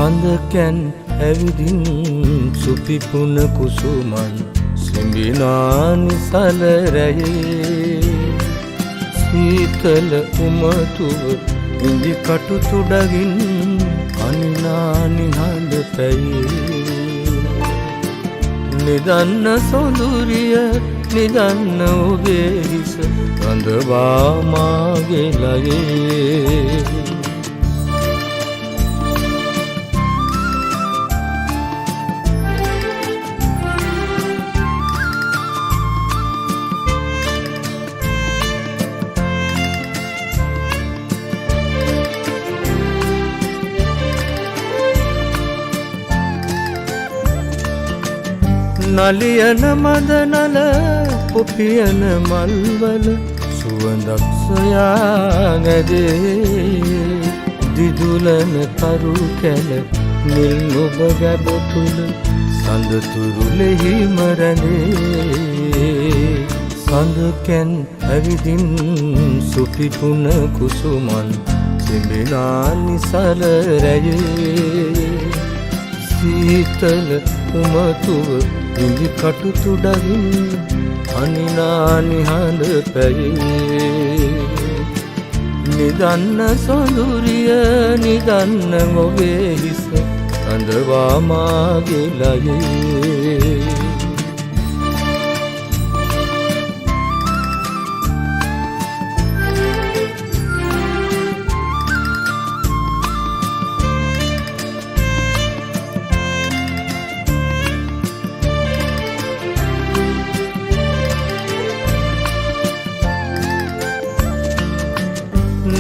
සඳකැන් ඇවිදින් සුපිපුන කුසුමන් සිඹිනා නිසල රැයේ සීතල උමතුව ඉඳි කටු තුඩගින් අනිනා නිහඬ පැයේ නිදන්න සොඳුරිය නිදන්න ඔබේ හිස රඳවා මාගේ ලයේ නලියන මදනල පුපියන මල්වල සුවඳක් සොයා නැදේ දිදුලන කරු කැල නිල් ඔබ ගැබ තුල සඳතුරුලෙහි මරණේ සඳකැන් ඇවිදින් සුපිපුන කුසුමන් සිඹිනා නිසල රැයේ සීතල උමතුව ඉඳි කටු තුඩගින් අනිනා නිහඬ පැයේ නිදන්න සොඳුරිය නිදන්න ඔබේ හිස රඳවා මාගේ ලයේ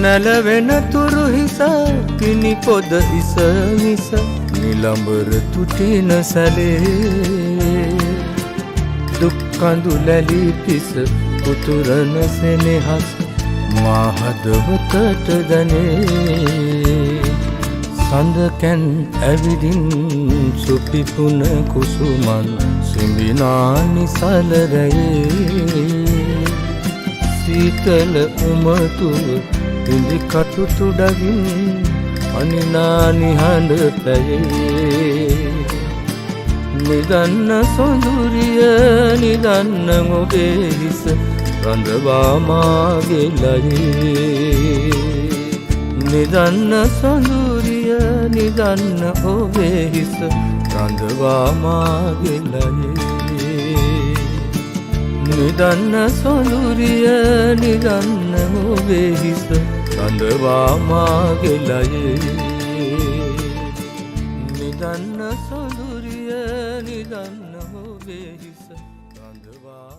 නැලවෙන තුරු හිස පිණි පොද ඉස මිස නිලඹර තුටින සැලේ දුක් කඳු ලැලි පිස උතුරන සෙනෙහස මා හදවතට දැනේ සඳකැන් ඇවිදින් සුපිපුන කුසුමන් සිඹිනා නිසල රැයේ සීතල උමතුව ඉඳි කටු තුඩගින් අනිනා නිහඬ පැයේ නිදන්න සොඳුරිය නිදන්න ඔබේ හිස රඳවා මාගේ ලයේ නිදන්න සොඳුරිය නිදන්න ඔබේ හිස රඳවා මාගේ ලයේ නිදන්න සොඳුරිය නිදන්න ඔබේ හිස රඳවා මාගේ ලයේ නිදන්න සොඳුරිය නිදන්න ඔබේ හිස රඳවා